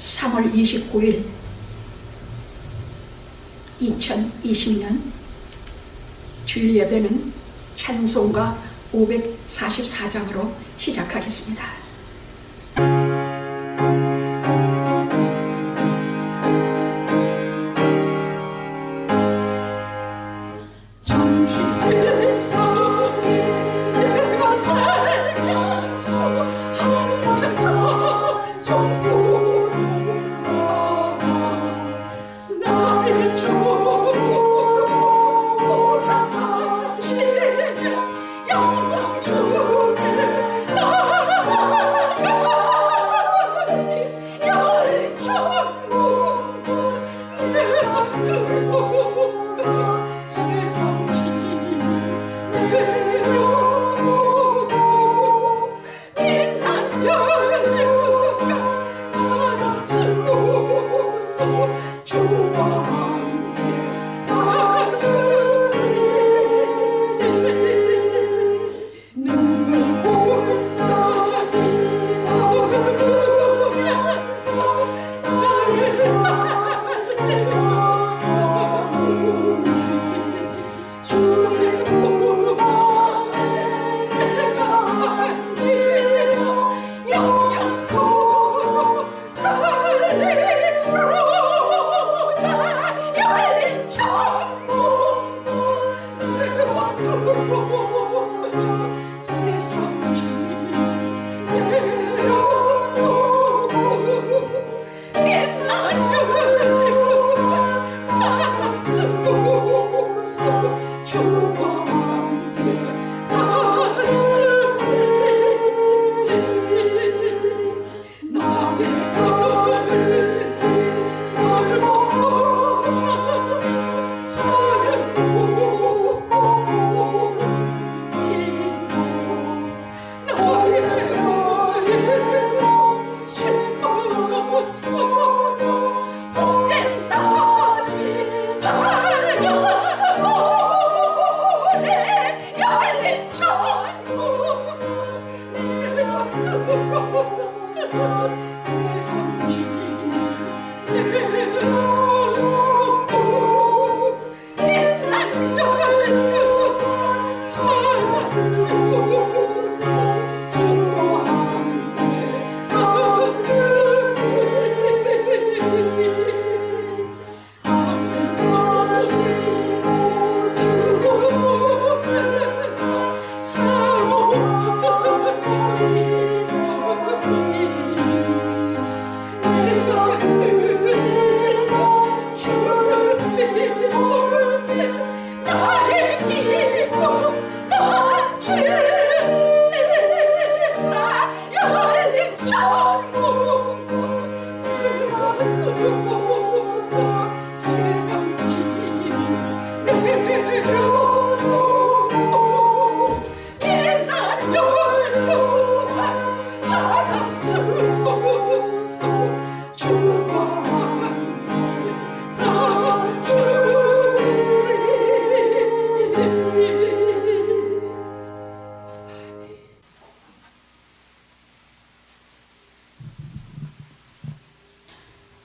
3월 29일 2020년 주일 예배는 찬송가 544장으로 시작하겠습니다.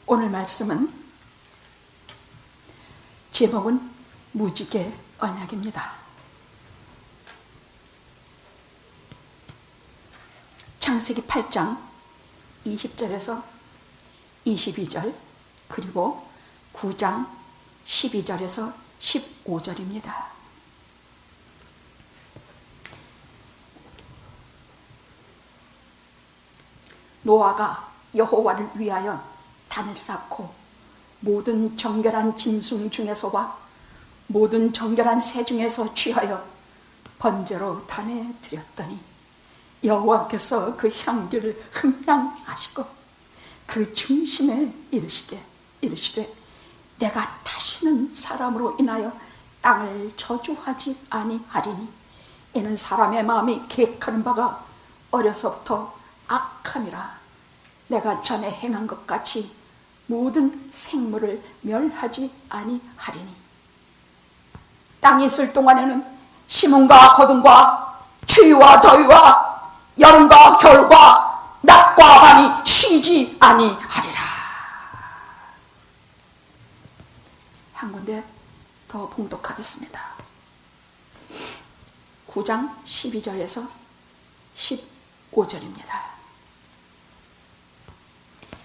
오늘 말씀은 제목은 무지개 언약입니다. 창세기 8장 20절에서 22절 그리고 9장 12절에서 15절입니다. 노아가 여호와를 위하여 단을 쌓고 모든 정결한 짐승 중에서와 모든 정결한 새 중에서 취하여 번제로 단에 드렸더니 여호와께서 그 향기를 흠향하시고 그 중심에 이르시되 내가 다시는 사람으로 인하여 땅을 저주하지 아니하리니 이는 사람의 마음이 계획하는 바가 어려서부터 악함이라. 내가 전에 행한 것 같이 모든 생물을 멸하지 아니하리니 땅이 있을 동안에는 심음과 거둠과 추위와 더위와 여름과 겨울과 낮과 밤이 쉬지 아니하리라. 한 군데 더 봉독하겠습니다. 9장 12절에서 15절입니다.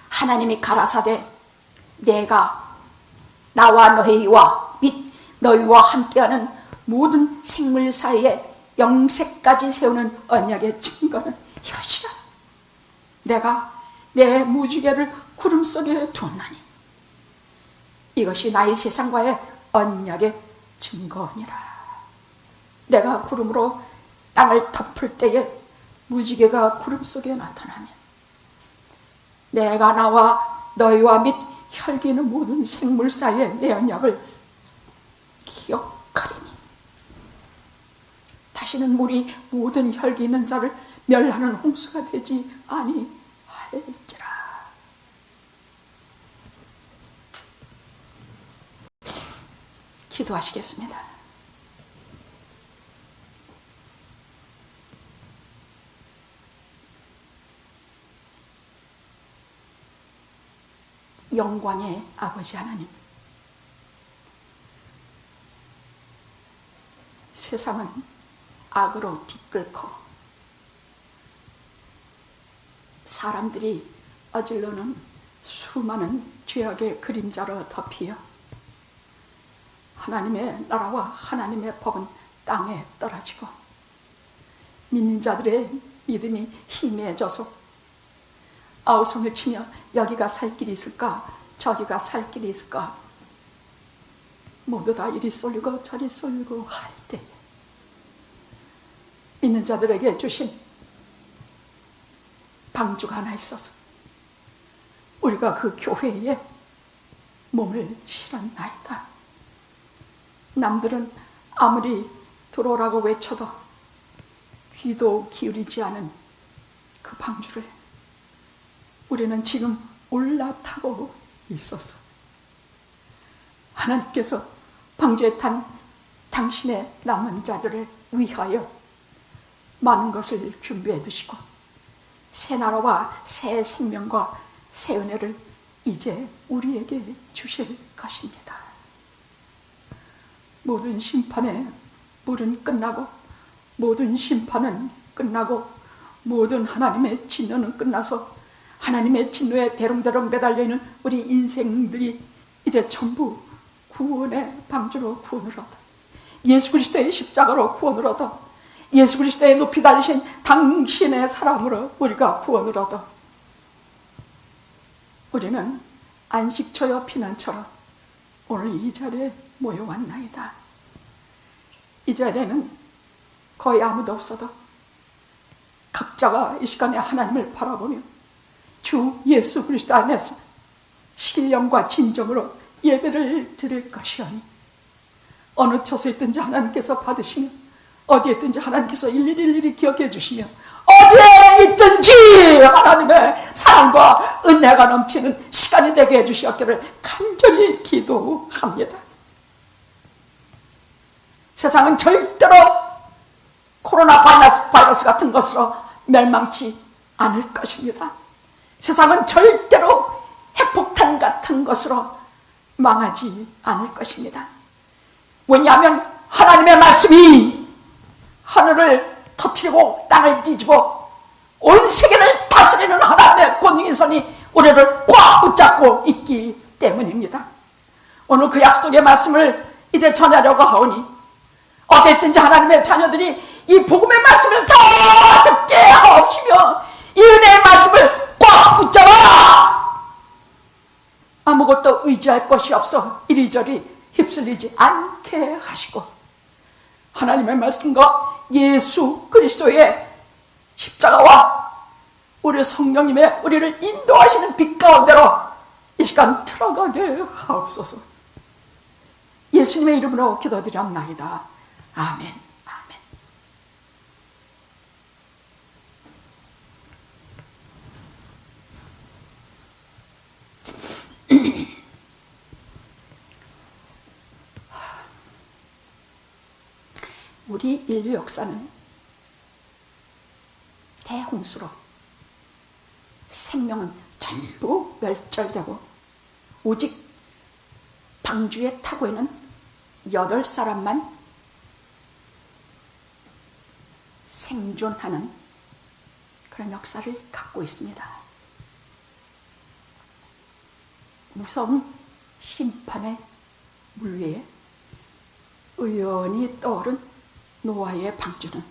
하나님이 가라사대 내가 나와 너희와 및 너희와 함께하는 모든 생물 사이에 영생까지 세우는 언약의 증거는 이것이라. 내가 내 무지개를 구름 속에 두었나니 이것이 나의 세상과의 언약의 증거니라. 내가 구름으로 땅을 덮을 때에 무지개가 구름 속에 나타나면 내가 나와 너희와 및 혈기는 모든 생물 사이에 내 언약을 기억하리니 다시는 물이 모든 혈기 있는 자를 멸하는 홍수가 되지 아니할지라. 기도하시겠습니다. 영광의 아버지 하나님, 세상은 악으로 뒤끓고 사람들이 어질러는 수많은 죄악의 그림자로 덮이어 하나님의 나라와 하나님의 법은 땅에 떨어지고 믿는 자들의 믿음이 희미해져서 아우성을 치며 여기가 살 길이 있을까 저기가 살 길이 있을까 모두 다 이리 쏠리고 저리 쏠리고 할 때 믿는 자들에게 주신 방주가 하나 있어서 우리가 그 교회에 몸을 실었나이다. 남들은 아무리 들어오라고 외쳐도 귀도 기울이지 않은 그 방주를 우리는 지금 올라타고 있어서 하나님께서 방주에 탄 당신의 남은 자들을 위하여 많은 것을 준비해 두시고 새 나라와 새 생명과 새 은혜를 이제 우리에게 주실 것입니다. 모든 심판의 물은 끝나고 모든 심판은 끝나고 모든 하나님의 진노는 끝나서 하나님의 진노에 대롱대롱 매달려 있는 우리 인생들이 이제 전부 구원의 방주로 구원을 얻어 예수 그리스도의 십자가로 구원을 얻어 예수 그리스도의 높이 달리신 당신의 사랑으로 우리가 구원을 얻어 우리는 안식처여 피난처럼 오늘 이 자리에 모여왔나이다. 이 자리에는 거의 아무도 없어도 각자가 이 시간에 하나님을 바라보며 주 예수 그리스도 안에서 신령과 진정으로 예배를 드릴 것이오니 어느 처소에 있든지 하나님께서 받으시며 어디에 있든지 하나님께서 일일이 기억해 주시며 어디에 있든지 하나님의 사랑과 은혜가 넘치는 시간이 되게 해주시었기를 간절히 기도합니다. 세상은 절대로 코로나 바이러스 같은 것으로 멸망치 않을 것입니다. 세상은 절대로 핵폭탄 같은 것으로 망하지 않을 것입니다. 왜냐하면 하나님의 말씀이 하늘을 터뜨리고 땅을 뒤집어 온 세계를 다스리는 하나님의 권능의 손이 우리를 꽉 붙잡고 있기 때문입니다. 오늘 그 약속의 말씀을 이제 전하려고 하오니 어디 있든지 하나님의 자녀들이 이 복음의 말씀을 다 듣게 하옵시며 이 은혜의 말씀을 꽉 붙잡아 아무것도 의지할 것이 없어 이리저리 휩쓸리지 않게 하시고 하나님의 말씀과 예수 그리스도의 십자가와 우리 성령님의 우리를 인도하시는 빛 가운데로 이 시간 들어가게 하옵소서. 예수님의 이름으로 기도드렸나이다. 아멘. 우리 인류 역사는 대홍수로 생명은 전부 멸절되고 오직 방주에 타고 있는 8사람만 생존하는 그런 역사를 갖고 있습니다. 무서운 심판의 물 위에 의연히 떠오른 노아의 방주는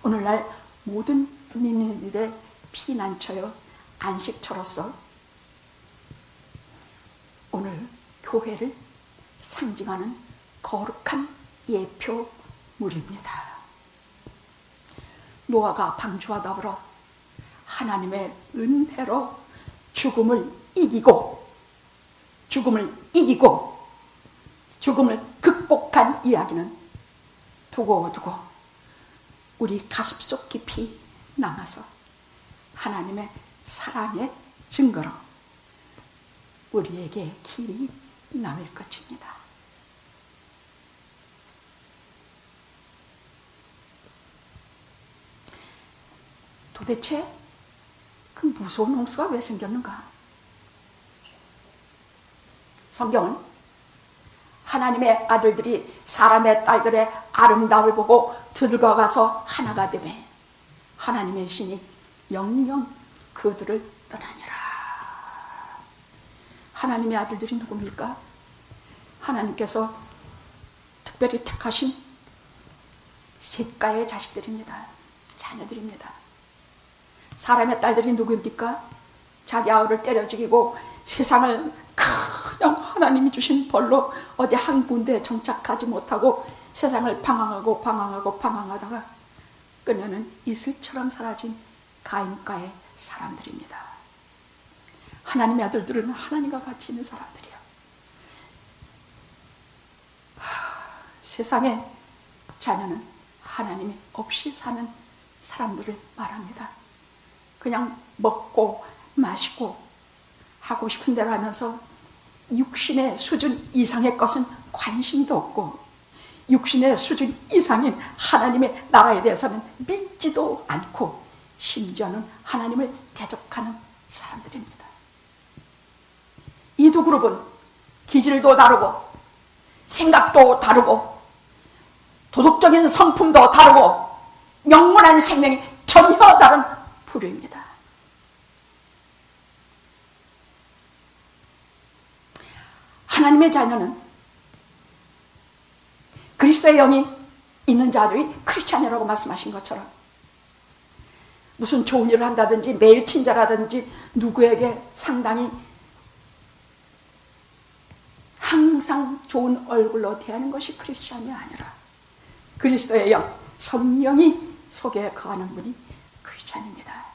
오늘날 모든 민들의 피난처여 안식처로서 오늘 교회를 상징하는 거룩한 예표물입니다. 노아가 방주와 더불어 하나님의 은혜로 죽음을 이기고 죽음을 극복한 이야기는 두고두고 우리 가슴속 깊이 남아서 하나님의 사랑의 증거로 우리에게 길이 남을 것입니다. 도대체 그 무서운 홍수가 왜 생겼는가? 성경은 하나님의 아들들이 사람의 딸들의 아름다움을 보고 들어가서 하나가 되매 하나님의 신이 영영 그들을 떠나니라. 하나님의 아들들이 누굽니까? 하나님께서 특별히 택하신 셋가의 자식들입니다. 자녀들입니다. 사람의 딸들이 누구입니까? 자기 아우를 때려 죽이고 세상을 그냥 하나님이 주신 벌로 어디 한 군데에 정착하지 못하고 세상을 방황하다가 끝내는 이슬처럼 사라진 가인과의 사람들입니다. 하나님의 아들들은 하나님과 같이 있는 사람들이요. 세상의 자녀는 하나님이 없이 사는 사람들을 말합니다. 그냥 먹고 마시고 하고 싶은 대로 하면서 육신의 수준 이상의 것은 관심도 없고 육신의 수준 이상인 하나님의 나라에 대해서는 믿지도 않고 심지어는 하나님을 대적하는 사람들입니다. 이 두 그룹은 기질도 다르고 생각도 다르고 도덕적인 성품도 다르고 영원한 생명이 전혀 다른 부류입니다. 하나님의 자녀는 그리스도의 영이 있는 자들이 크리스찬이라고 말씀하신 것처럼 무슨 좋은 일을 한다든지 매일 친절하든지 누구에게 상당히 항상 좋은 얼굴로 대하는 것이 크리스찬이 아니라 그리스도의 영, 성령이 속에 거하는 분이 크리스찬입니다.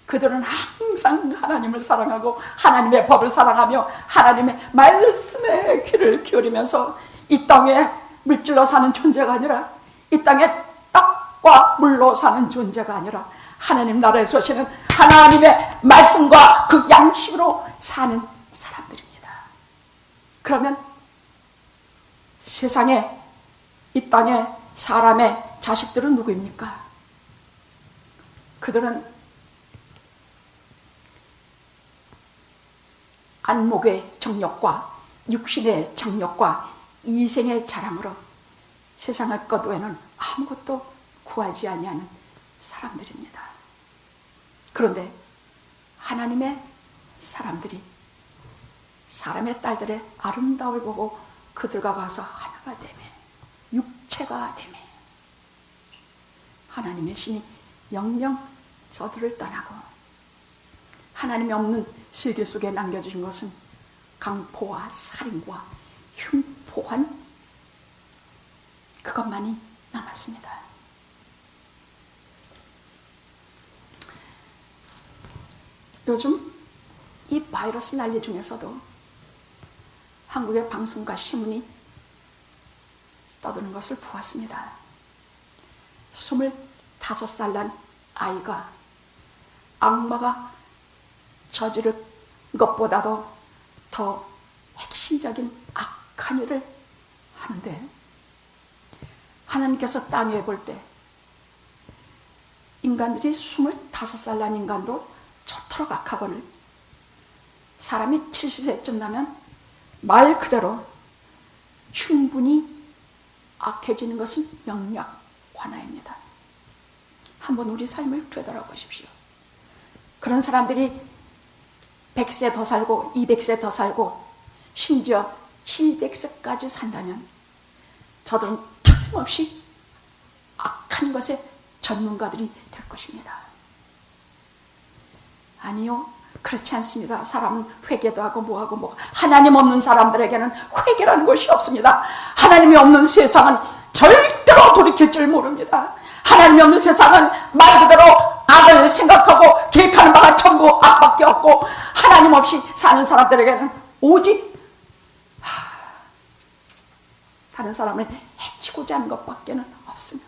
그들은 항상 하나님을 사랑하고 하나님의 법을 사랑하며 하나님의 말씀에 귀를 기울이면서 이 땅에 물질로 사는 존재가 아니라 이 땅에 떡과 물로 사는 존재가 아니라 하나님 나라에 서시는 하나님의 말씀과 그 양식으로 사는 사람들입니다. 그러면 세상에 이 땅에 사람의 자식들은 누구입니까? 그들은 안목의 정욕과 육신의 정욕과 이생의 자랑으로 세상의 것 외에는 아무것도 구하지 아니하는 사람들입니다. 그런데 하나님의 사람들이 사람의 딸들의 아름다움을 보고 그들과 가서 하나가 되며 육체가 되며 하나님의 신이 영영 저들을 떠나고 하나님이 없는 세계 속에 남겨주신 것은 강포와 살인과 흉포한 그것만이 남았습니다. 요즘 이 바이러스 난리 중에서도 한국의 방송과 신문이 떠드는 것을 보았습니다. 25살 난 아이가 악마가 저지른 것보다도 더 핵심적인 악한 일을 하는데 하나님께서 땅에 볼 때 인간들이 25살 난 인간도 저토록 악하거늘 사람이 70세쯤 나면 말 그대로 충분히 악해지는 것은 명약 관하입니다. 한번 우리 삶을 되돌아보십시오. 그런 사람들이 100세 더 살고 200세 더 살고 심지어 700세까지 산다면 저들은 틀림없이 악한 것에 전문가들이 될 것입니다. 아니요, 그렇지 않습니다. 사람은 회개도 하고 뭐하고 뭐 하나님 없는 사람들에게는 회개라는 것이 없습니다. 하나님이 없는 세상은 절대로 돌이킬 줄 모릅니다. 하나님이 없는 세상은 말 그대로 악을 생각하고 계획하는 바가 전부 악밖에 없고, 하나님 없이 사는 사람들에게는 오직 다른 사람을 해치고자 하는 것밖에는 없으며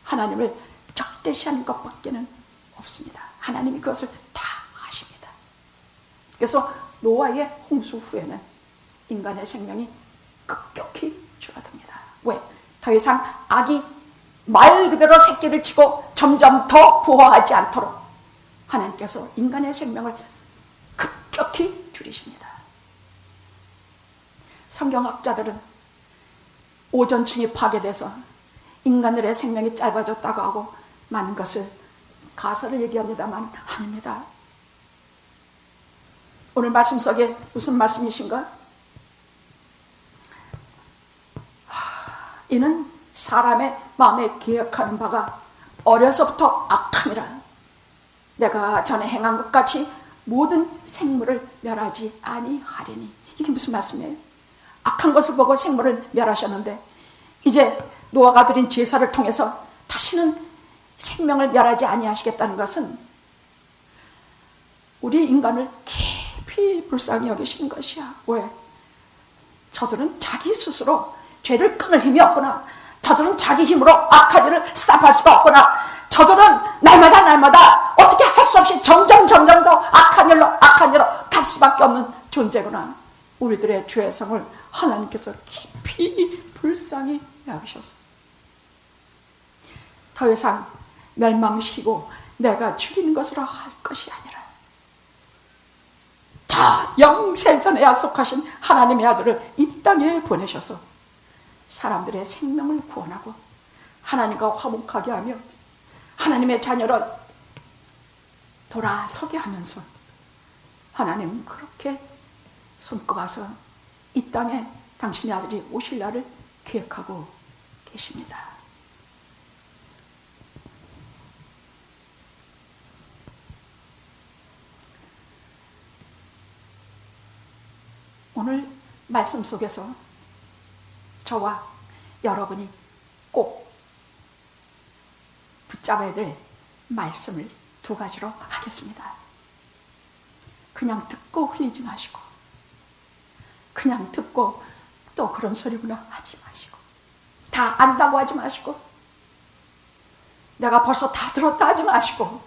하나님을 적대시하는 것밖에는 없습니다. 하나님이 그것을 다 아십니다. 그래서 노아의 홍수 후에는 인간의 생명이 급격히 줄어듭니다. 왜? 더 이상 악이 말 그대로 새끼를 치고 점점 더 부화하지 않도록 하나님께서 인간의 생명을 급격히 줄이십니다. 성경학자들은 오존층이 파괴돼서 인간들의 생명이 짧아졌다고 하고 많은 것을 가설을 얘기합니다만 아닙니다. 오늘 말씀 속에 무슨 말씀이신가? 이는 사람의 마음에 기억하는 바가 어려서부터 악함이라. 내가 전에 행한 것 같이 모든 생물을 멸하지 아니하리니. 이게 무슨 말씀이에요? 악한 것을 보고 생물을 멸하셨는데 이제 노아가 드린 제사를 통해서 다시는 생명을 멸하지 아니하시겠다는 것은 우리 인간을 깊이 불쌍히 여기시는 것이야. 왜? 저들은 자기 스스로 죄를 끊을 힘이 없구나. 저들은 자기 힘으로 악한 일을 스탑할 수가 없구나. 저들은 날마다 어떻게 할 수 없이 점점 더 악한 일로 갈 수밖에 없는 존재구나. 우리들의 죄성을 하나님께서 깊이 불쌍히 여기셔서 더 이상 멸망시키고 내가 죽이는 것으로 할 것이 아니라 저 영생전에 약속하신 하나님의 아들을 이 땅에 보내셔서 사람들의 생명을 구원하고 하나님과 화목하게 하며 하나님의 자녀로 돌아서게 하면서 하나님은 그렇게 손꼽아서 이 땅에 당신의 아들이 오실 날을 기획하고 계십니다. 오늘 말씀 속에서 저와 여러분이 꼭 붙잡아야 될 말씀을 두 가지로 하겠습니다. 그냥 듣고 흘리지 마시고, 그냥 듣고 또 그런 소리구나 하지 마시고, 다 안다고 하지 마시고, 내가 벌써 다 들었다 하지 마시고,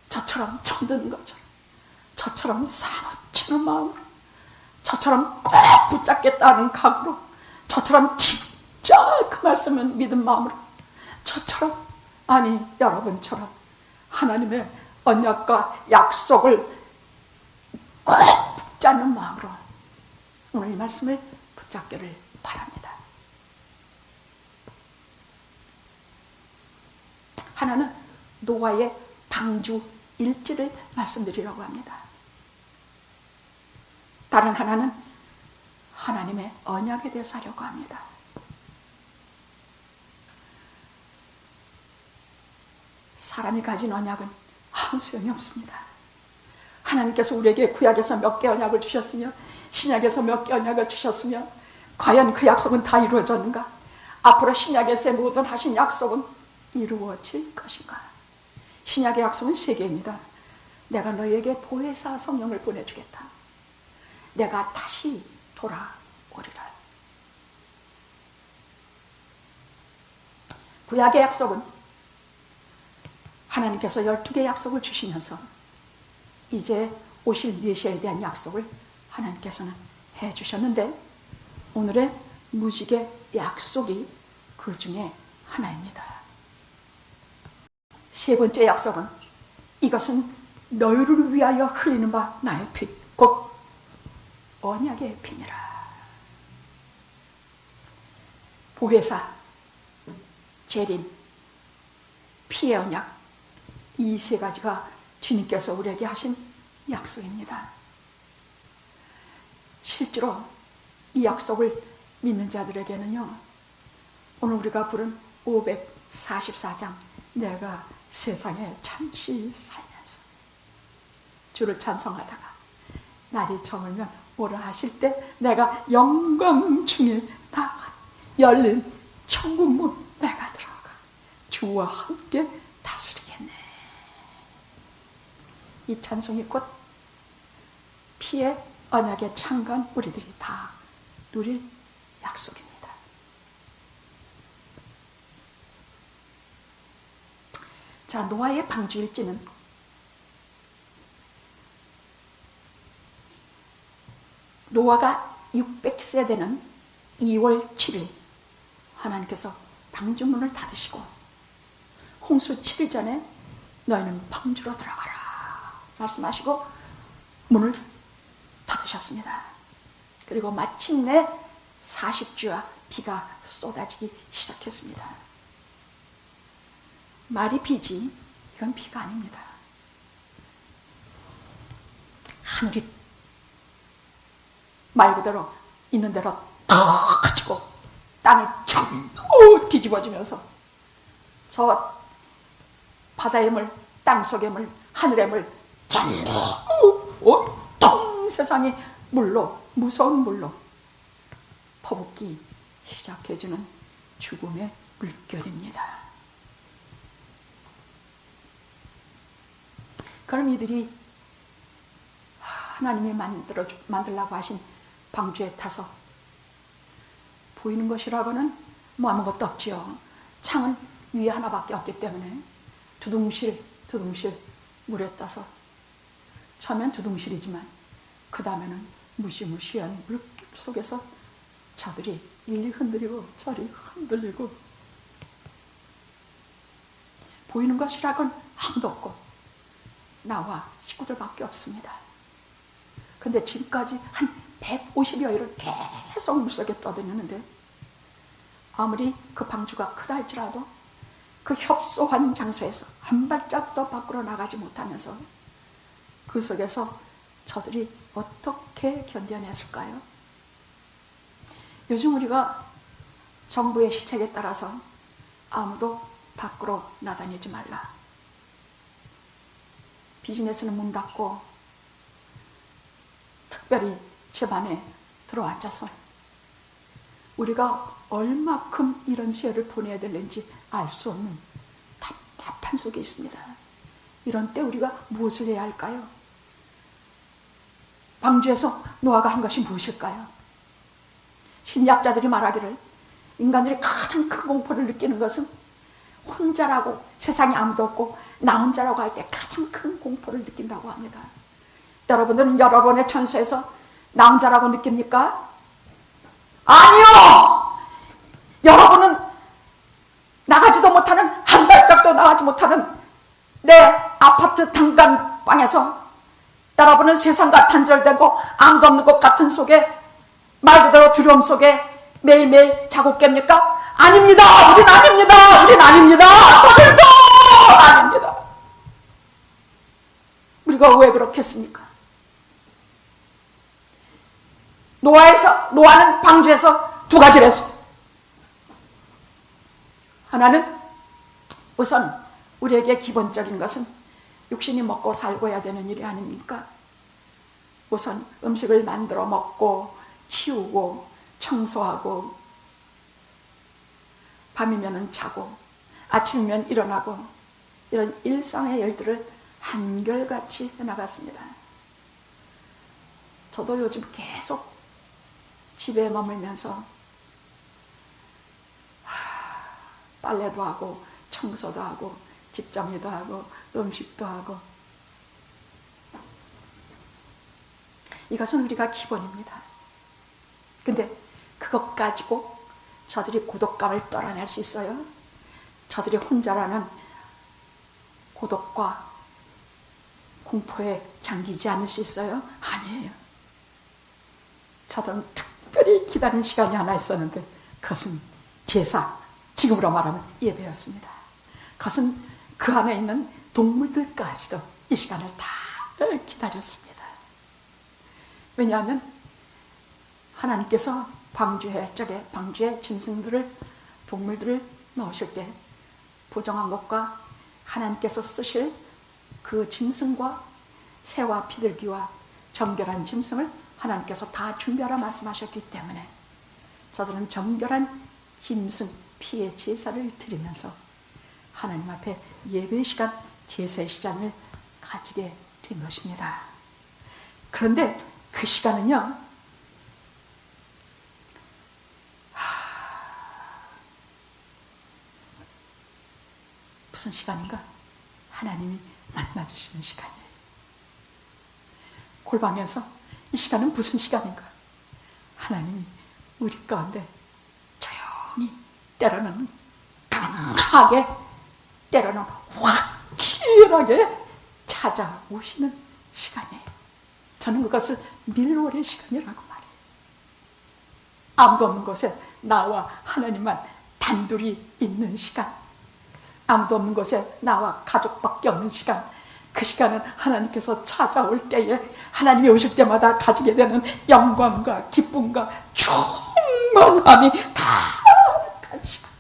저처럼 처음 듣는 것처럼, 저처럼 사모치는 마음으로, 저처럼 꼭 붙잡겠다는 각오로, 저처럼 진짜 그 말씀을 믿은 마음으로, 저처럼, 아니 여러분처럼 하나님의 언약과 약속을 꼭 붙잡는 마음으로 오늘 이 말씀을 붙잡기를 바랍니다. 하나는 노아의 방주 일지를 말씀드리려고 합니다. 다른 하나는 하나님의 언약에 대해서 하려고 합니다. 사람이 가진 언약은 아무 소용이 없습니다. 하나님께서 우리에게 구약에서 몇 개 언약을 주셨으며 신약에서 몇 개 언약을 주셨으며 과연 그 약속은 다 이루어졌는가? 앞으로 신약에서의 모든 하신 약속은 이루어질 것인가? 신약의 약속은 3개입니다. 내가 너희에게 보혜사 성령을 보내주겠다. 내가 다시 돌아오리라. 구약의 약속은 하나님께서 12개의 약속을 주시면서 이제 오실 메시아에 대한 약속을 하나님께서는 해주셨는데 오늘의 무지개 약속이 그 중에 하나입니다. 3번째 약속은 이것은 너희를 위하여 흘리는 바 나의 피, 곧 언약의 피니라. 보혜사, 재림, 피의 언약, 이 세 가지가 주님께서 우리에게 하신 약속입니다. 실제로 이 약속을 믿는 자들에게는요, 오늘 우리가 부른 544장 내가 세상에 잠시 살면서 주를 찬송하다가 날이 저물면 오라 하실 때 내가 영광 중에 나가 열린 천국문 내가 들어가 주와 함께 다스리겠네. 이 찬송이 곧 피의 언약에 참간 우리들이 다 누릴 약속입니다. 자, 노아의 방주일지는 노아가 600세 되는 2월 7일 하나님께서 방주문을 닫으시고 홍수 7일 전에 너희는 방주로 들어가라 말씀하시고 문을 닫으셨습니다. 그리고 마침내 40주야 비가 쏟아지기 시작했습니다. 말이 비지 이건 비가 아닙니다. 하늘이 말 그대로 있는 대로 다 그치고 땅이 전부 뒤집어지면서 저 바다의 물, 땅속의 물, 하늘의 물 전부 온통 세상이 물로, 무서운 물로 퍼붓기 시작해주는 죽음의 물결입니다. 그럼 이들이 하나님이 만들라고 하신 방주에 타서 보이는 것이라고는 뭐 아무것도 없지요. 창은 위에 하나밖에 없기 때문에 두둥실 물에 떠서 처음엔 두둥실이지만 그 다음에는 무시무시한 물길 속에서 저들이 이리 흔들리고 저리 흔들리고 보이는 것이라고는 아무도 없고 나와 식구들밖에 없습니다. 근데 지금까지 한 150여일을 계속 물속에 떠다녔는데 아무리 그 방주가 크다 할지라도 그 협소한 장소에서 한 발짝도 밖으로 나가지 못하면서 그 속에서 저들이 어떻게 견뎌냈을까요? 요즘 우리가 정부의 시책에 따라서 아무도 밖으로 나다니지 말라. 비즈니스는 문 닫고 특별히 집안에 들어앉아서 우리가 얼마큼 이런 시혜를 보내야 될는지 알 수 없는 답답한 속에 있습니다. 이런 때 우리가 무엇을 해야 할까요? 방주에서 노아가 한 것이 무엇일까요? 심리학자들이 말하기를 인간들이 가장 큰 공포를 느끼는 것은 혼자라고 세상에 아무도 없고 나 혼자라고 할 때 가장 큰 공포를 느낀다고 합니다. 여러분들은 여러분의 천수에서 나 혼자라고 느낍니까? 아니요! 여러분은 나가지도 못하는 한 발짝도 나가지 못하는 내 아파트 단칸방에서 여러분은 세상과 단절되고 아무도 없는 것 같은 속에 말 그대로 두려움 속에 매일매일 자고 깹니까? 아닙니다. 우린 아닙니다. 우린 아닙니다. 저들도 아닙니다. 우리가 왜 그렇겠습니까? 노아는 방주에서 두 가지를 했어요. 하나는 우선 우리에게 기본적인 것은 육신이 먹고 살고 해야 되는 일이 아닙니까? 우선 음식을 만들어 먹고 치우고 청소하고 밤이면 자고 아침이면 일어나고 이런 일상의 일들을 한결같이 해나갔습니다. 저도 요즘 계속 집에 머물면서 빨래도 하고 청소도 하고 집 정리도 하고 음식도 하고 이것은 우리가 기본입니다. 근데 그것 가지고 저들이 고독감을 떨어낼 수 있어요? 저들이 혼자라는 고독과 공포에 잠기지 않을 수 있어요? 아니에요. 저들은 특별히 기다린 시간이 하나 있었는데 그것은 제사, 지금으로 말하면 예배였습니다. 그것은 그 안에 있는 동물들까지도 이 시간을 다 기다렸습니다. 왜냐하면 하나님께서 방주할 적에 방주에 짐승들을, 동물들을 넣으실 때 부정한 것과 하나님께서 쓰실 그 짐승과 새와 비둘기와 정결한 짐승을 하나님께서 다 준비하라 말씀하셨기 때문에 저들은 정결한 짐승 피의 제사를 드리면서 하나님 앞에 예배 시간, 제사의 시간을 가지게 된 것입니다. 그런데 그 시간은요, 무슨 시간인가? 하나님이 만나주시는 시간이에요. 골방에서 이 시간은 무슨 시간인가? 하나님이 우리 가운데 조용히, 때로는 강하게, 때로는 확실하게 찾아오시는 시간이에요. 저는 그것을 밀월의 시간이라고 말해요. 아무도 없는 곳에 나와 하나님만 단둘이 있는 시간, 아무도 없는 곳에 나와 가족밖에 없는 시간, 그 시간은 하나님께서 찾아올 때에 하나님이 오실 때마다 가지게 되는 영광과 기쁨과 충만함이 가득한 시간.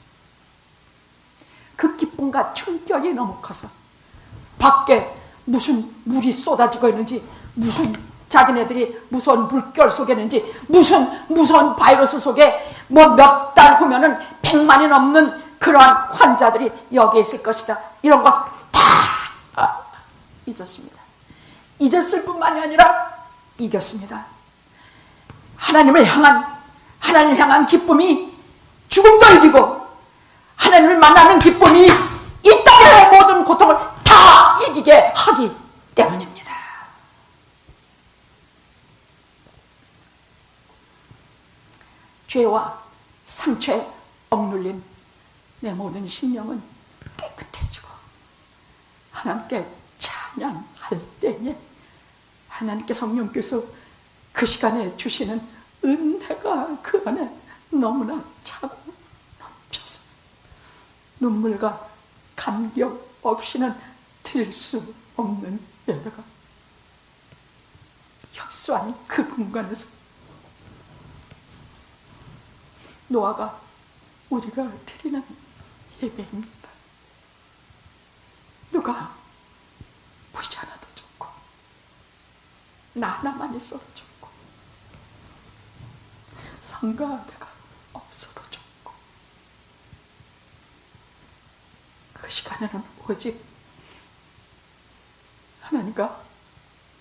그 기쁨과 충격이 너무 커서 밖에 무슨 물이 쏟아지고 있는지, 무슨 자기네들이 무서운 물결 속에 있는지, 무슨 바이러스 속에 뭐 몇 달 후면은 100만이 넘는 그러한 환자들이 여기에 있을 것이다, 이런 것을 다 잊었습니다. 잊었을 뿐만이 아니라 이겼습니다. 하나님을 향한 기쁨이 죽음도 이기고, 하나님을 만나는 기쁨이 이 땅의 모든 고통을 다 이기게 하기 때문입니다. 죄와 상처에 억눌린 내 모든 심령은 깨끗해지고 하나님께 찬양할 때에 하나님께 성령께서 그 시간에 주시는 은혜가 그 안에 너무나 차고 넘쳐서 눈물과 감격 없이는 드릴 수 없는 예배가 협소한 그 공간에서 노아가 우리가 드리는 예배입니다. 누가 보이지 않아도 좋고, 나 하나만 있어도 좋고, 성가 내가 없어도 좋고, 그 시간에는 오직 하나님과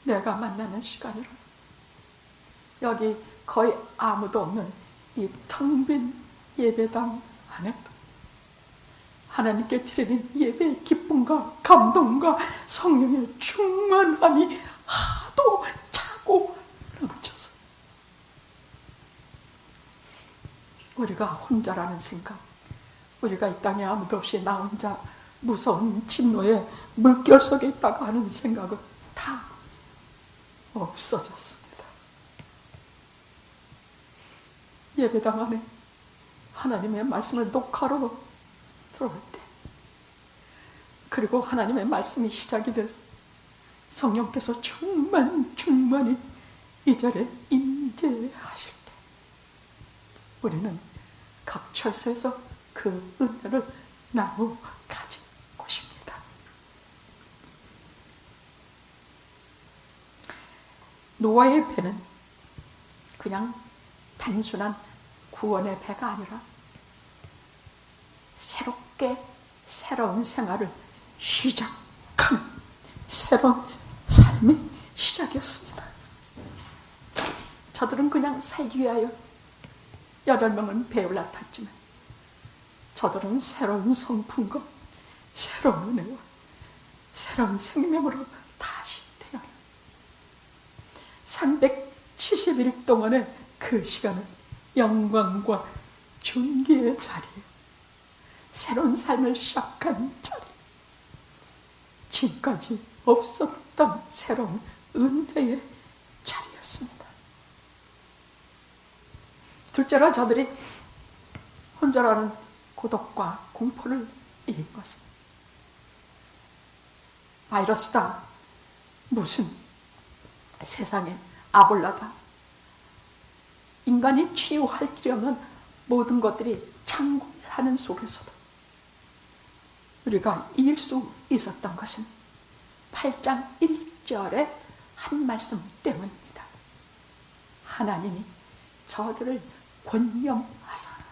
내가 만나는 시간이라. 여기 거의 아무도 없는 이 텅 빈 예배당 안에도 하나님께 드리는 예배의 기쁨과 감동과 성령의 충만함이 하도 차고 넘쳐서 우리가 혼자라는 생각, 우리가 이 땅에 아무도 없이 나 혼자 무서운 진노의 물결 속에 있다고 하는 생각은 다 없어졌습니다. 예배당 안에 하나님의 말씀을 녹화로 들어올 때, 그리고 하나님의 말씀이 시작이 돼서 성령께서 충만히 이 자리에 임재하실 때 우리는 각 철소에서 그 은혜를 나누어 가진 곳입니다. 노아의 배는 그냥 단순한 구원의 배가 아니라 새로운 생활을 시작하는 새로운 삶의 시작이었습니다. 저들은 그냥 살기 위하여 8명은 배에 올라탔지만 저들은 새로운 성품과 새로운 은혜와 새로운 생명으로 다시 태어나 370일 동안의 그 시간은 영광과 존귀의 자리에 새로운 삶을 시작한 자리, 지금까지 없었던 새로운 은혜의 자리였습니다. 둘째로 저들이 혼자라는 고독과 공포를 이긴 것은 바이러스다, 무슨 세상에 아볼라다, 인간이 치유할 길이 없는 모든 것들이 창궐하는 속에서도 우리가 이길 수 있었던 것은 8장 1절의 한 말씀 때문입니다. 하나님이 저들을 권념하사.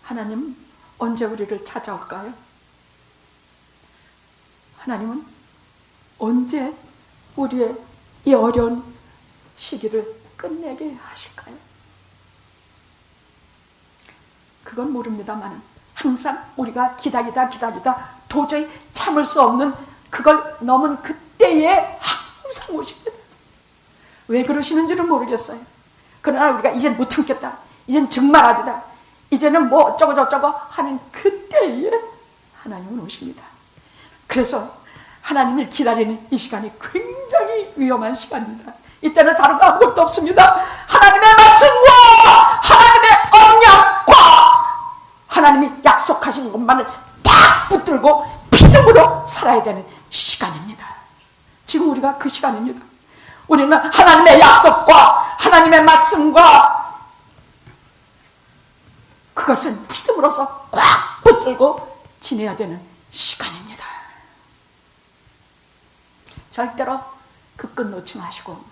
하나님 언제 우리를 찾아올까요? 하나님은 언제 우리의 이 어려운 시기를 끝내게 하실까요? 그건 모릅니다만 항상 우리가 기다리다 도저히 참을 수 없는 그걸 넘은 그때에 항상 오십니다. 왜 그러시는지는 모르겠어요. 그러나 우리가 이젠 못 참겠다, 이젠 정말하다, 이제는 뭐 어쩌고 저쩌고 하는 그때에 하나님은 오십니다. 그래서 하나님을 기다리는 이 시간이 굉장히 위험한 시간입니다. 이때는 다른 거 아무것도 없습니다. 하나님의 말씀과 하나님의 언약과 하나님이 약속하신 것만을 딱 붙들고 믿음으로 살아야 되는 시간입니다. 지금 우리가 그 시간입니다. 우리는 하나님의 약속과 하나님의 말씀과 그것을 믿음으로써 꽉 붙들고 지내야 되는 시간입니다. 절대로 그 끝 놓지 마시고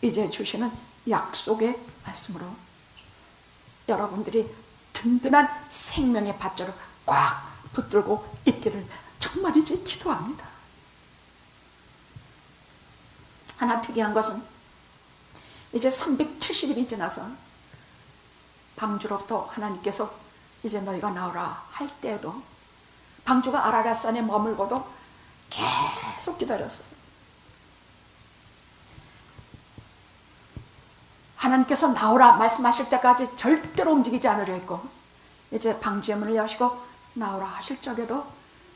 이제 주시는 약속의 말씀으로 여러분들이 든든한 생명의 밧줄을 꽉 붙들고 있기를 정말이지 기도합니다. 하나 특이한 것은 이제 370일이 지나서 방주로부터 하나님께서 이제 너희가 나오라 할 때에도 방주가 아라랏산에 머물고도 계속 기다렸어요. 하나님께서 나오라 말씀하실 때까지 절대로 움직이지 않으려 했고 이제 방주의 문을 여시고 나오라 하실 적에도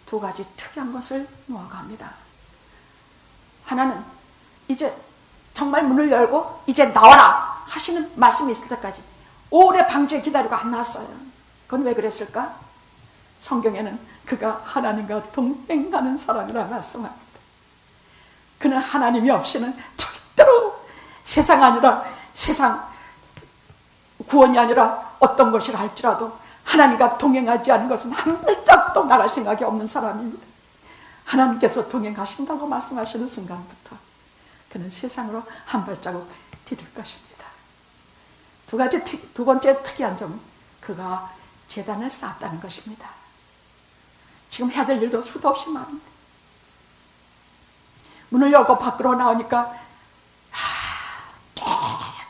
두 가지 특이한 것을 놓아갑니다. 하나는 이제 정말 문을 열고 이제 나와라 하시는 말씀이 있을 때까지 오래 방주에 기다리고 안 나왔어요. 그건 왜 그랬을까? 성경에는 그가 하나님과 동행하는 사람이라 말씀합니다. 그는 하나님이 없이는 절대로 세상 구원이 아니라 어떤 것이라 할지라도 하나님과 동행하지 않은 것은 한 발짝도 나갈 생각이 없는 사람입니다. 하나님께서 동행하신다고 말씀하시는 순간부터 그는 세상으로 한 발자국 디딜 것입니다. 두 번째 특이한 점은 그가 제단을 쌓았다는 것입니다. 지금 해야 될 일도 수도 없이 많은데 문을 열고 밖으로 나오니까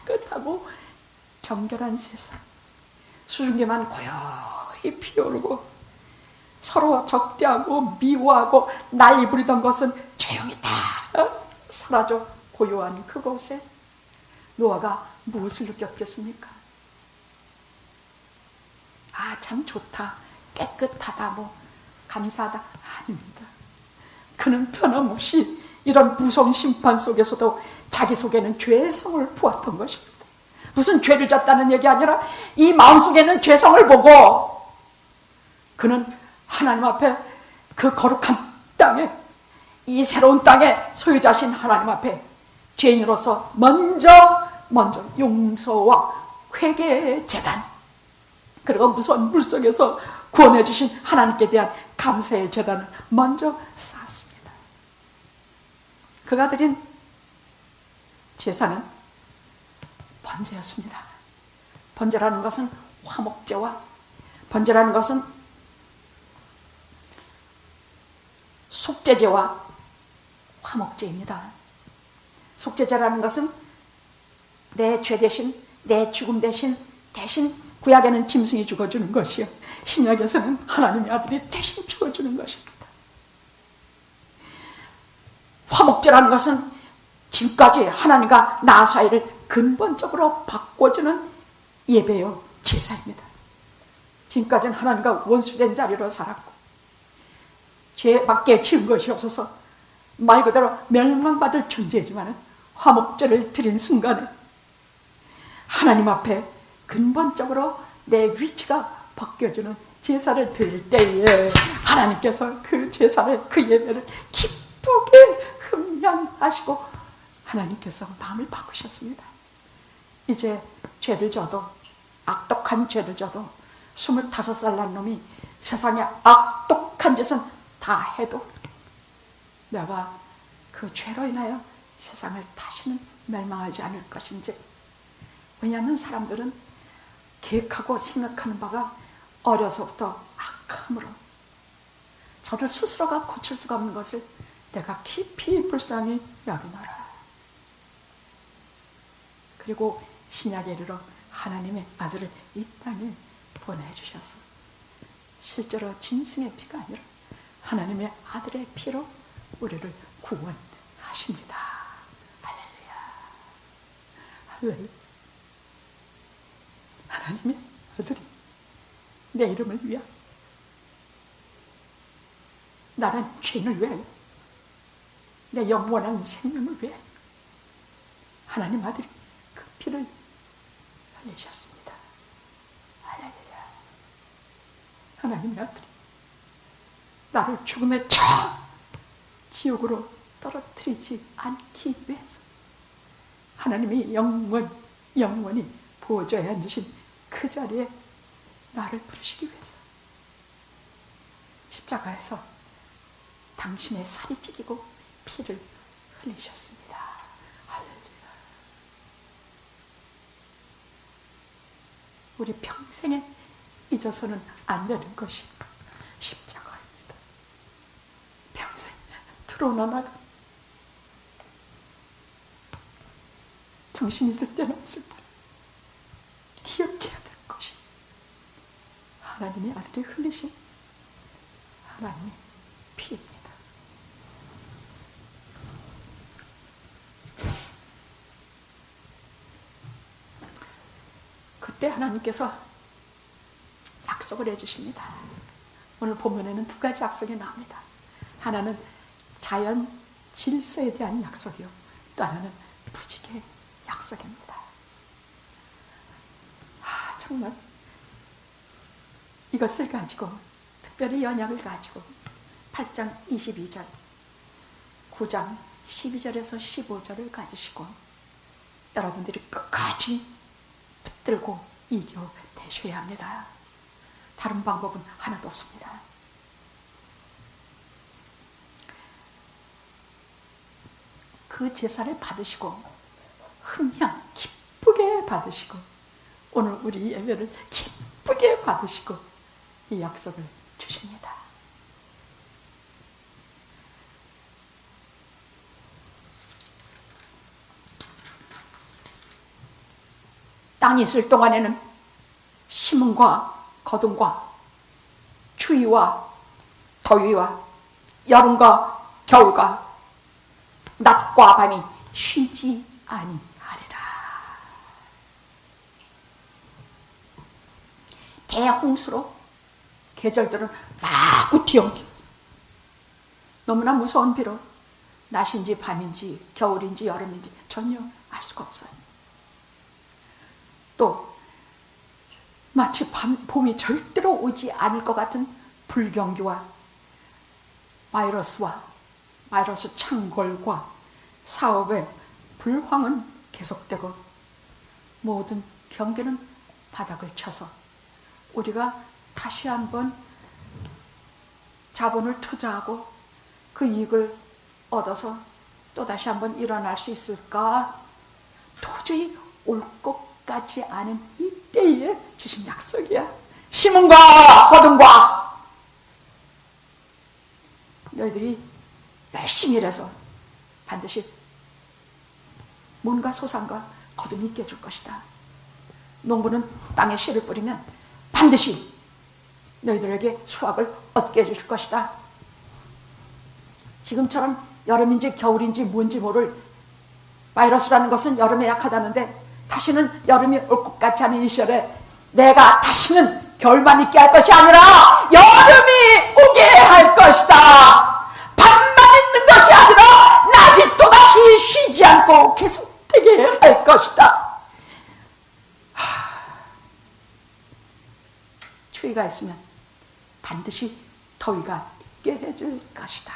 깨끗하고 정결한 세상, 수증기만 고요히 피어오르고 서로 적대하고 미워하고 난리 부리던 것은 조용히 다 사라져 고요한 그곳에 노아가 무엇을 느꼈겠습니까? 아, 참 좋다, 깨끗하다, 뭐 감사하다. 아닙니다. 그는 변함없이 이런 무서운 심판 속에서도 자기 속에는 죄성을 보았던 것입니다. 무슨 죄를 졌다는 얘기 아니라 이 마음속에는 죄성을 보고 그는 하나님 앞에 그 거룩한 땅에, 이 새로운 땅의 소유자신 하나님 앞에 죄인으로서 먼저 용서와 회개의 제단, 그리고 무서운 물속에서 구원해 주신 하나님께 대한 감사의 제단을 먼저 쌓았습니다. 그가 드린 제사는 번제였습니다. 번제라는 것은 화목제와 번제라는 것은 속죄제와 화목제입니다. 속죄제라는 것은 내 죄 대신, 내 죽음 대신 구약에는 짐승이 죽어주는 것이요, 신약에서는 하나님의 아들이 대신 죽어주는 것입니다. 화목제라는 것은 지금까지 하나님과 나 사이를 근본적으로 바꿔주는 예배요 제사입니다. 지금까지는 하나님과 원수된 자리로 살았고 죄밖에 지은 것이 없어서 말 그대로 멸망받을 존재이지만 화목제를 드린 순간에 하나님 앞에 근본적으로 내 위치가 바뀌어주는 제사를 드릴 때에 하나님께서 그 제사를, 그 예배를 기쁘게 흠양하시고 하나님께서 마음을 바꾸셨습니다. 이제 죄를 져도, 악독한 죄를 져도 25살 난 놈이 세상에 악독한 짓은 다 해도 내가 그 죄로 인하여 세상을 다시는 멸망하지 않을 것인지. 왜냐하면 사람들은 계획하고 생각하는 바가 어려서부터 악함으로 저들 스스로가 고칠 수가 없는 것을 내가 깊이 불쌍히 여기노라. 그리고 신약에 이르러 하나님의 아들을 이 땅에 보내주셔서 실제로 짐승의 피가 아니라 하나님의 아들의 피로 우리를 구원하십니다. 할렐루야. 할렐루야. 하나님의 아들이 내 이름을 위하여, 나란 죄인을 위하여, 내 영원한 생명을 위하여 하나님 아들이 그 피를 흘리셨습니다. 할렐루야. 하나님의 아들이 나를 죽음의 저 지옥으로 떨어뜨리지 않기 위해서 하나님이 영원히 보좌에 앉으신 그 자리에 나를 부르시기 위해서 십자가에서 당신의 살이 찢기고 피를 흘리셨습니다. 할렐루야. 우리 평생에 잊어서는 안 되는 것이 십자가입니다. 평생 드러나나가 정신 있을 때는 없을 때 기억해야 될 것이 하나님의 아들이 흘리신 하나님의 피입니다. 그때 하나님께서 약속을 해주십니다. 오늘 본문에는 두 가지 약속이 나옵니다. 하나는 자연 질서에 대한 약속이요, 또 하나는 부직의 약속입니다. 정말 이것을 가지고, 특별히 연약을 가지고 8장 22절, 9장 12절에서 15절을 가지시고 여러분들이 끝까지 붙들고 이겨내셔야 합니다. 다른 방법은 하나도 없습니다. 그 제사를 받으시고 흠양 기쁘게 받으시고 오늘 우리 예배를 기쁘게 받으시고 이 약속을 주십니다. 땅이 있을 동안에는 심음과 거둠과 추위와 더위와 여름과 겨울과 낮과 밤이 쉬지 아니하리라. 대홍수로 계절들은 마구 뒤엉켰어. 너무나 무서운 비로 낮인지 밤인지 겨울인지 여름인지 전혀 알 수가 없어요. 또 마치 봄이 절대로 오지 않을 것 같은 불경기와 바이러스 창궐과 사업의 불황은 계속되고 모든 경기는 바닥을 쳐서 우리가 다시 한번 자본을 투자하고 그 이익을 얻어서 또 다시 한번 일어날 수 있을까? 도저히 올 것 같지 않은 이때에 주신 약속이야. 심음과 거둠과 너희들이 열심히 일해서 반드시 뭔가 소산과 거둠이 있게 해줄 것이다. 농부는 땅에 씨를 뿌리면 반드시 너희들에게 수확을 얻게 해줄 것이다. 지금처럼 여름인지 겨울인지 뭔지 모를 바이러스라는 것은 여름에 약하다는데 다시는 여름이 올 것 같지 않은 이 시절에 내가 다시는 겨울만 있게 할 것이 아니라 여름이 오게 할 것이다. 밤만 있는 것이 아니라 더위가 있으면 반드시 더위가 있게 해줄 것이다.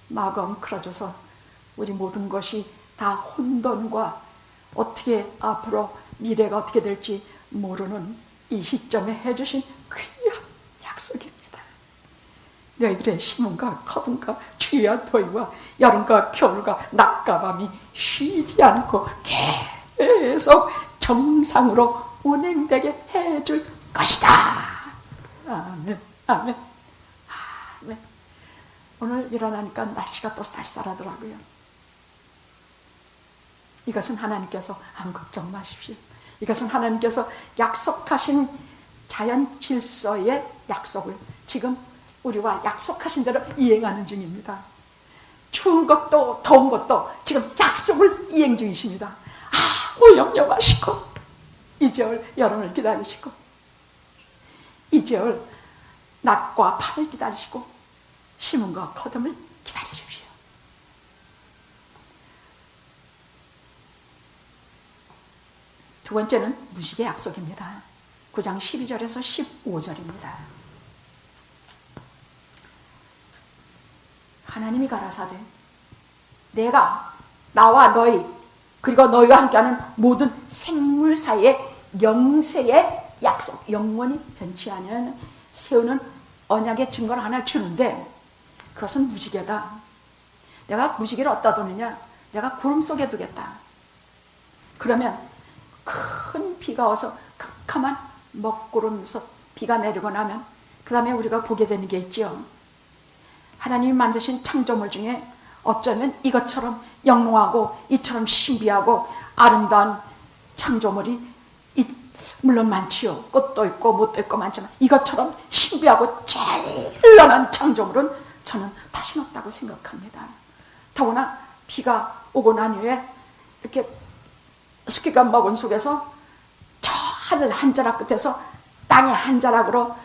마가음 그러져서 우리 모든 것이 다 혼돈과 어떻게 앞으로 미래가 어떻게 될지 모르는 이 시점에 해주신 귀한 약속입니다. 너희들의 심음과 거둠과 추위와 더위와 여름과 겨울과 낮과 밤이 쉬지 않고 계속 정상으로 운행되게 해줄 것이다. 아멘, 아멘, 아멘. 오늘 일어나니까 날씨가 또 쌀쌀하더라고요. 이것은 하나님께서 아무 걱정 마십시오. 이것은 하나님께서 약속하신 자연 질서의 약속을 지금 우리와 약속하신 대로 이행하는 중입니다. 추운 것도 더운 것도 지금 약속을 이행 중이십니다. 아무 염려 마시고 이제올 여름을 기다리시고 이제올 낮과 밤을 기다리시고 심음과 거둠을 기다리십시오. 두 번째는 무지개 약속입니다. 9장 12절에서 15절입니다. 하나님이 가라사대 내가 나와 너희 그리고 너희가 함께하는 모든 생물 사이의 영세의 약속, 영원히 변치 않는 세우는 언약의 증거를 하나 주는데 그것은 무지개다. 내가 무지개를 어디다 두느냐? 내가 구름 속에 두겠다. 그러면 큰 비가 와서 캄캄한 먹구름에서 비가 내리고 나면 그 다음에 우리가 보게 되는 게 있죠. 하나님이 만드신 창조물 중에 어쩌면 이것처럼 영롱하고 이처럼 신비하고 아름다운 창조물이 물론 많지요. 꽃도 있고 못도 있고 많지만 이것처럼 신비하고 찬란한 창조물은 저는 다시 없다고 생각합니다. 더구나 비가 오고 난 후에 이렇게 습기가 먹은 속에서 저 하늘 한 자락 끝에서 땅의 한 자락으로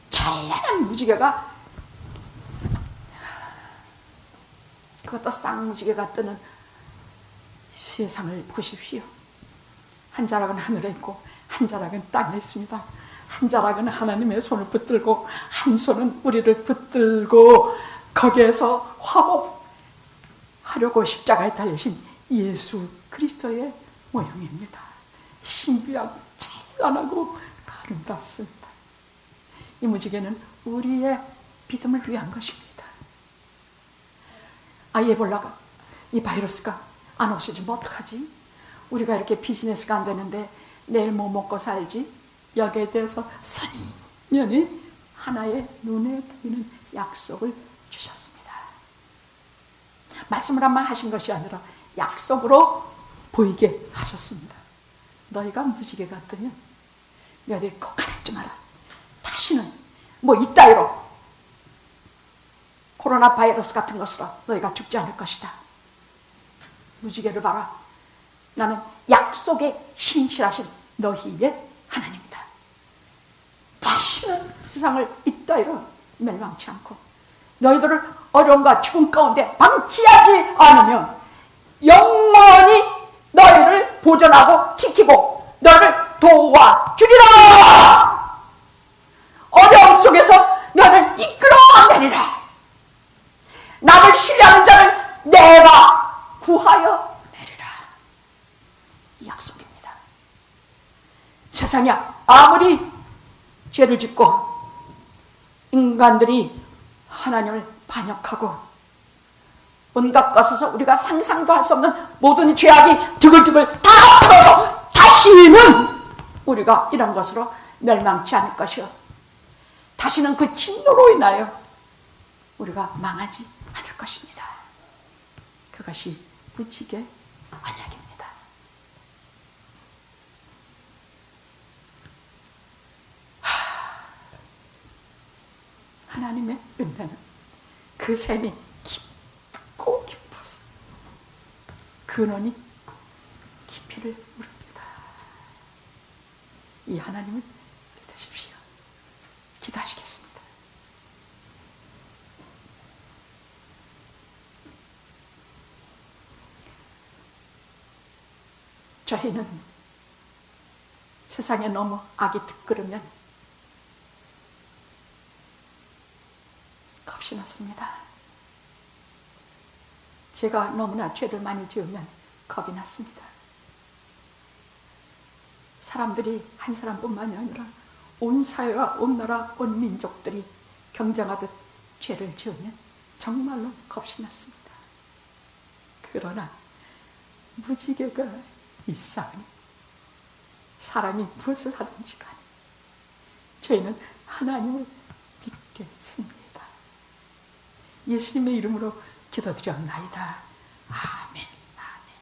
찬란한 무지개가 그것도 쌍무지개가 뜨는 세상을 보십시오. 한 자락은 하늘에 있고 한 자락은 땅에 있습니다. 한 자락은 하나님의 손을 붙들고 한 손은 우리를 붙들고 거기에서 화목하려고 십자가에 달리신 예수 그리스도의 모형입니다. 신비하고 찬란하고 아름답습니다. 이 무지개는 우리의 믿음을 위한 것입니다. 에볼라가 이 바이러스가 안 없어지면 어떡하지? 우리가 이렇게 비즈니스가 안 되는데 내일 뭐 먹고 살지? 여기에 대해서 선명히 하나의 눈에 보이는 약속을 주셨습니다. 말씀을 한번 하신 것이 아니라 약속으로 보이게 하셨습니다. 너희가 무지개가 뜨면 너희들이 꼭 하나 잊지 마라. 다시는 뭐 이따위로 코로나 바이러스 같은 것으로 너희가 죽지 않을 것이다. 무지개를 봐라. 나는 약속에 신실하신 너희의 하나님이다. 다시는 세상을 이따위로 멸망치 않고 너희들을 어려움과 죽음 가운데 방치하지 않으면 영원히 너희를 보존하고 지키고 너희를 도와주리라. 어려움 속에서 너희를 이끌어내리라. 나를 신뢰하는 자를 내가 구하여 내리라. 이 약속입니다. 세상이 아무리 죄를 짓고 인간들이 하나님을 반역하고 온갖 것에서 우리가 상상도 할 수 없는 모든 죄악이 드글드글 다 털어도 다시는 우리가 이런 것으로 멸망치 않을 것이요. 다시는 그 진노로 인하여 우리가 망하지 않을 것입니다. 그것이 무지개 언약입니다. 하나님의 은혜는 그 샘이 깊고 깊어서 근원이 깊이를 모릅니다. 이 하나님을 믿으십시오. 기도하시겠습니다. 저희는 세상에 너무 악이 득그르면 겁이 났습니다. 제가 너무나 죄를 많이 지으면 겁이 났습니다. 사람들이 한 사람뿐만이 아니라 온 사회와 온 나라, 온 민족들이 경쟁하듯 죄를 지으면 정말로 겁이 났습니다. 그러나 무지개가 있사오니 사람이 무엇을 하든지 간에 저희는 하나님을 믿겠습니다. 예수님의 이름으로 기도드렸나이다. 아멘.